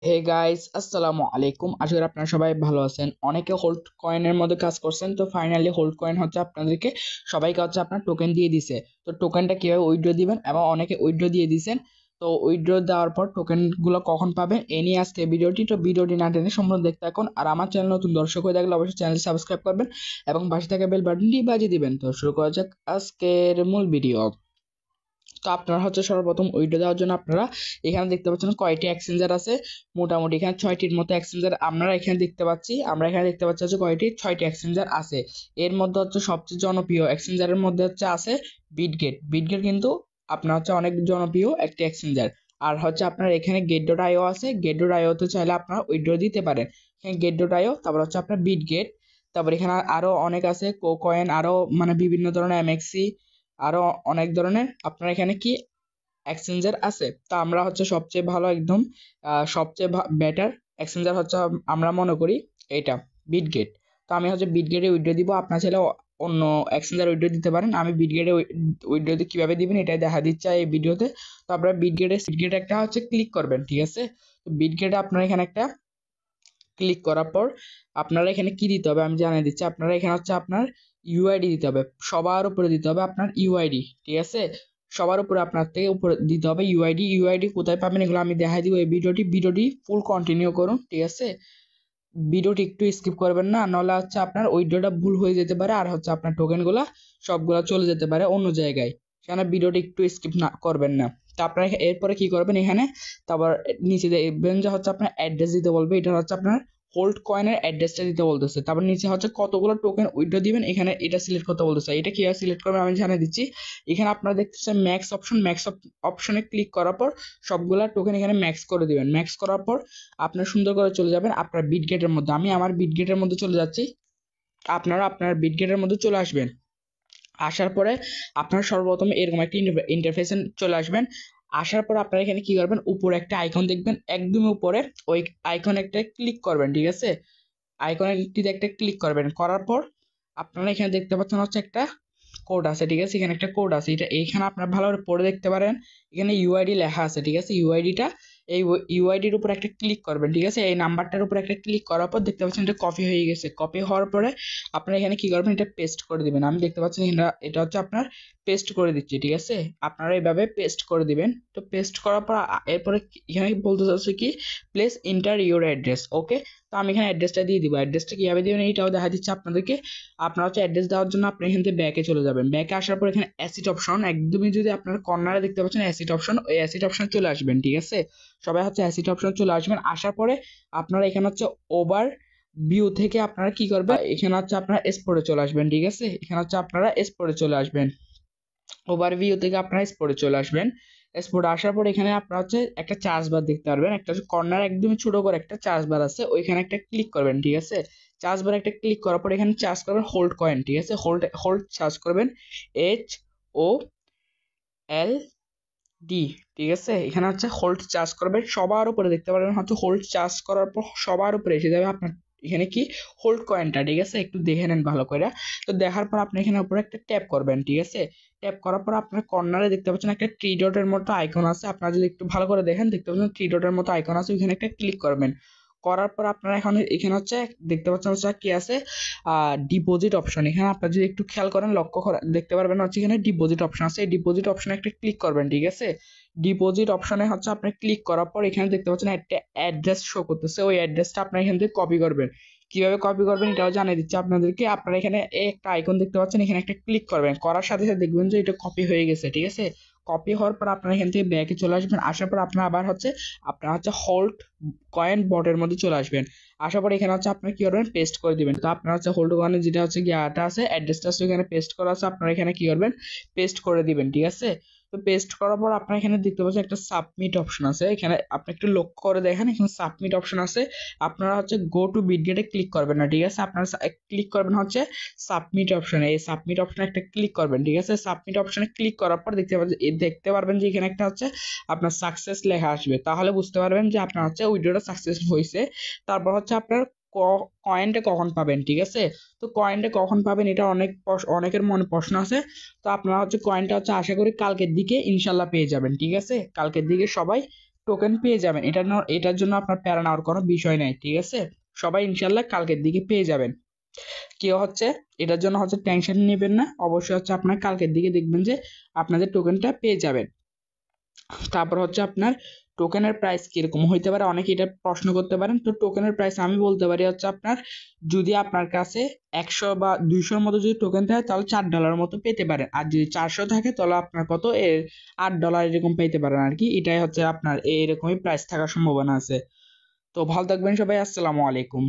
Hey guys, আসসালামু আলাইকুম। আশা করি আপনারা সবাই ভালো আছেন। অনেকে হোল্ড কয়েনের মধ্যে কাজ করছেন, তো ফাইনালি হোল্ড কয়েন হচ্ছে আপনাদেরকে সবাইকে হচ্ছে আপনার টোকেন দিয়ে দিছে। তো টোকেনটা কিভাবে উইথড্র দিবেন, এবং অনেকে উইথড্র দিয়ে দিছেন। তো উইথড্র দেওয়ার পর টোকেন গুলো কখন পাবেন এ নিয়ে আজকে ভিডিওটি। তো ভিডিওটি না টেনে সম্পূর্ণ দেখতে থাকুন। আর আমার চ্যানেল নতুন দর্শক হয়ে থাকলে অবশ্যই চ্যানেল সাবস্ক্রাইব করবেন এবং পাশে থাকা বেল বাটনটি বাজিয়ে দিবেন। তো শুরু করা যাক আজকের মূল ভিডিও। তো আপনারা হচ্ছে সর্বপ্রথম উইথড্র দেওয়ার জন্য আপনারা এখানে দেখতে পাচ্ছেন কয়টি এক্সচেঞ্জার আছে। মোটামুটি এখানে 6টির মতো এক্সচেঞ্জার আমরা এখানে দেখতে পাচ্ছি। হচ্ছে কয়টি 6টি এক্সচেঞ্জার আছে। এর মধ্যে হচ্ছে সবচেয়ে জনপ্রিয় এক্সচেঞ্জারের মধ্যে হচ্ছে আছে বিটগেট। বিটগেট কিন্তু আপনার হচ্ছে অনেক জনপ্রিয় একটি এক্সচেঞ্জার। আর হচ্ছে আপনার এখানে গেট ডট আইও আছে। গেট ডট আইওতে চাইলে আপনারা উইথড্র দিতে পারেন। এখানে গেট ডট আইও, তারপর হচ্ছে আপনার বিটগেট, তারপর এখানে আরো অনেক আছে কোকয়েন, আরো মানে বিভিন্ন ধরনের এমএক্সি, আরো অনেক ধরনের আপনার এখানে কি এক্সচেঞ্জার আছে। তা আমরা হচ্ছে সবচেয়ে ভালো একদম সবচেয়ে বেটার এক্সচেঞ্জার হচ্ছে আমরা মনে করি এইটা বিটগেট। তো আমি হচ্ছে বিটগেটে উইথড্র দিব। আপনার ছেলে অন্য এক্সচেঞ্জার উইথড্র দিতে পারেন। আমি বিটগেটে উইথড্র কিভাবে দিবেন এটাই দেখা দিচ্ছে এই ভিডিওতে। তো আপনারা বিটগেটে একটা হচ্ছে ক্লিক করবেন, ঠিক আছে। তো বিটগেটে আপনারা এখানে একটা ক্লিক করার পর আপনারা এখানে কি দিতে হবে আমি জানিয়ে দিচ্ছি। আপনারা এখানে হচ্ছে আপনার ইউআইডি দিতে হবে, সবার উপরে দিতে হবে আপনার ইউআইডি, ঠিক আছে। সবার উপরে আপনার থেকে উপরে দিতে হবে ইউআইডি। ইউআইডি কোথায় পাবেন এগুলো আমি দেখাই দিব এই ভিডিওটি ফুল কন্টিনিউ করুন, ঠিক আছে। ভিডিওটি একটু স্কিপ করবেন না, নাহলে হচ্ছে আপনার উইথড্রটা ভুল হয়ে যেতে পারে, আর হচ্ছে আপনার টোকেনগুলা সবগুলা চলে যেতে পারে অন্য জায়গায়। সেখানে ভিডিওটি একটু স্কিপ না করবেন না। তো আপনারা এরপরে কি করবেন এখানে, তারপর নিচে দেখবেন যে হচ্ছে আপনার অ্যাড্রেস দিতে বলবে। এটা হচ্ছে আপনার হোল্ড কয়েনের অ্যাড্রেসটা দিতে বলতেছে। তারপর নিচে হচ্ছে কতগুলো টোকেন উইথড্র দিবেন, এখানে এটা সিলেক্ট করতে বলতেছে। এটা কিভাবে সিলেক্ট করবেন আমি জানিয়ে দিচ্ছি। এখানে আপনারা দেখতেছেন ম্যাক্স অপশনে ক্লিক করার পর সবগুলা টোকেন এখানে ম্যাক্স করে দিবেন। ম্যাক্স করার পর আপনার সুন্দর করে চলে যাবেন আপনার বিটগেটের মধ্যে। আমি আমার বিটগেটের মধ্যে চলে যাচ্ছি, আপনারা আপনার বিটগেটের মধ্যে চলে আসবেন। আসার পরে আপনারা সর্বপ্রথম এরকম একটা ইন্টারফেসে চলে আসবেন। আসার পর আপনারা এখানে কি করবেন, উপরে একটা আইকন দেখবেন একদম উপরে, ওই আইকন একটা ক্লিক করবেন, ঠিক আছে। আইকনটিতে একটা ক্লিক করবেন, করার পর আপনারা এখানে দেখতে পাচ্ছেন হচ্ছে একটা কোড আছে, ঠিক আছে। এখানে একটা কোড আছে, এটা এইখানে আপনারা ভালো করে পড়ে দেখতে পারেন। এখানে ইউআইডি লেখা আছে, ঠিক আছে। এই ইউআইডির উপর একটা ক্লিক করবেন, ঠিক আছে। এই নাম্বারটার উপর একটা ক্লিক করার পর দেখতে পাচ্ছেন এটা কপি হয়ে গেছে। কপি হওয়ার পরে আপনারা এখানে কি করবেন, এটা পেস্ট করে দিবেন। আমি দেখতে পাচ্ছেন এটা হচ্ছে আপনার পেস্ট করে দিচ্ছি, ঠিক আছে। আপনারা এইভাবে পেস্ট করে দিবেন। তো পেস্ট করার পর এরপরে এখানে বলতে চাচ্ছি কি, প্লেস এন্টার ইউর অ্যাড্রেস, ওকে। তো আমি এখানে অ্যাড্রেসটা দিয়ে দিব। অ্যাড্রেসটা কিভাবে দিবেন এইটাও দেখা দিচ্ছে আপনাদেরকে। আপনারা হচ্ছে অ্যাড্রেস দেওয়ার জন্য আপনি এখান থেকে ব্যাকে চলে যাবেন। ব্যাকে আসার পর এখানে অ্যাসিড অপশন একদমই, যদি আপনার কর্নারে দেখতে পাচ্ছেন অ্যাসিড অপশন, ওই অ্যাসিড অপশনে চলে আসবেন, ঠিক আছে। সবাই হচ্ছে অ্যাসিড অপশনে চলে আসবেন। আসার পরে আপনারা এখানে হচ্ছে ওভার ভিউ থেকে আপনারা কি করবেন, এখানে হচ্ছে আপনারা এক্সপোর্টে চলে আসবেন, ঠিক আছে। এখানে হচ্ছে আপনারা এক্সপোর্টে চলে আসবেন। ওভারভিউ থেকে আপনারা এক্সপোর্টে চলে আসবেন। এক্সপোর্টে আসার পর এখানে আপনারা হচ্ছে একটা চার্জ বার দেখতে পারবেন। একটা হচ্ছে কর্নার একদমই ছোট করে একটা চার্জ বার আছে, ওইখানে একটা ক্লিক করবেন, ঠিক আছে। চার্জ বার একটা ক্লিক করার পর এখানে চার্জ করবেন হোল্ড কয়েন, ঠিক আছে। হোল্ড চার্জ করবেন HOLD, ঠিক আছে। এখানে হচ্ছে হোল্ড চার্জ করবেন, সবার উপরে দেখতে পারবেন হচ্ছে হোল্ড চার্জ করার পর সবার উপরে এসে যাবে আপনার এখানে কি হোল্ড কয়েনটা, ঠিক আছে। একটু দেখে নেন ভালো করে। তো দেখার পর আপনি এখানে উপরে একটা ট্যাপ করবেন, ঠিক আছে। ট্যাপ করার পর আপনার কর্নারে দেখতে পাচ্ছেন একটা থ্রি ডটের মতো আইকন আছে। আপনারা যদি একটু ভালো করে দেখেন দেখতে পাচ্ছেন থ্রি ডটের মতো আইকন আছে, ওইখানে একটা ক্লিক করবেন। করার পর আপনারা এখন এখানে হচ্ছে দেখতে পাচ্ছেন হচ্ছে কি আছে, ডিপোজিট অপশন। এখানে আপনারা যদি একটু খেয়াল করেন লক্ষ্য করে দেখতে পারবেন হচ্ছে এখানে ডিপোজিট অপশন আছে। এই ডিপোজিট অপশনে একটা ক্লিক করবেন, ঠিক আছে। ডিপোজিট অপশনে হচ্ছে আপনি ক্লিক করার পর এখানে দেখতে পাচ্ছেন একটা অ্যাড্রেস শো করতেছে, ওই অ্যাড্রেসটা আপনার এখান থেকে কপি করবেন। কিভাবে কপি করবেন এটাও জানিয়ে দিচ্ছি আপনাদেরকে। আপনারা এখানে একটা আইকন দেখতে পাচ্ছেন, এখানে একটা ক্লিক করবেন, করার সাথে সাথে দেখবেন যে এটা কপি হয়ে গেছে, ঠিক আছে। কপি হওয়ার পর আপনারা এখান থেকে ব্যাকে চলে আসবেন। আসার পর আপনারা আবার হচ্ছে আপনারা হচ্ছে হোল্ড কয়েন বটের মধ্যে চলে আসবেন। আসার পর এখানে হচ্ছে আপনারা কি করবেন, পেস্ট করে দিবেন। তো আপনারা হচ্ছে হোল্ড কয়েনের যেটা হচ্ছে গিয়াটা আছে, অ্যাড্রেসটা আছে, এখানে পেস্ট করা আছে। আপনারা এখানে কি করবেন, পেস্ট করে দিবেন, ঠিক আছে। তো পেস্ট করার পর আপনারা এখানে দেখতে পাচ্ছেন একটা সাবমিট অপশন আছে। এখানে আপনি একটু লক্ষ্য করে দেখেন, এখানে সাবমিট অপশন আছে। আপনারা হচ্ছে গো টু বিটগেটে ক্লিক করবেন না, ঠিক আছে। আপনারা ক্লিক করবেন হচ্ছে সাবমিট অপশনে। এই সাবমিট অপশনে একটা ক্লিক করবেন, ঠিক আছে। সাবমিট অপশনে ক্লিক করার পর দেখতে পারবেন যে এখানে একটা হচ্ছে আপনার সাকসেস লেখা আসবে। তাহলে বুঝতে পারবেন যে আপনার হচ্ছে উইড্রোটা সাকসেস হয়েছে। তারপর হচ্ছে আপনার কয়েনটা কখন পাবেন, ঠিক আছে। তো কয়েনটা কখন পাবেন এটা অনেকের মনে প্রশ্ন আছে। তো আপনারা হচ্ছে কয়েনটা হচ্ছে আশা করি কালকের দিকে ইনশাল্লাহ পেয়ে যাবেন, ঠিক আছে। কালকের দিকে সবাই টোকেন পেয়ে যাবেন। এটার জন্য আপনার প্যারা নেওয়ার কোনো বিষয় নাই, ঠিক আছে? সবাই ইনশাল্লাহ কালকের দিকে পেয়ে যাবেন। কেউ হচ্ছে এটার জন্য হচ্ছে টেনশন নেবেন না, অবশ্যই হচ্ছে আপনার কালকের দিকে দেখবেন যে আপনাদের টোকেনটা পেয়ে যাবেন। তারপর হচ্ছে আপনার টোকেনের প্রাইস কিরকম হইতে পারে, অনেকে এটা প্রশ্ন করতে পারেন। তো টোকেনের প্রাইস আমি বলতে পারি হচ্ছে আপনার, যদি আপনার কাছে 100 বা 200-র মতো যদি টোকেন থাকে তাহলে $4 মতো পেতে পারেন, আর যদি 400 থাকে তাহলে আপনার কত $8 এরকম পেতে পারেন আর কি। এটাই হচ্ছে আপনার এরকমই প্রাইস থাকার সম্ভাবনা আছে। তো ভালো থাকবেন সবাই, আসসালামু আলাইকুম।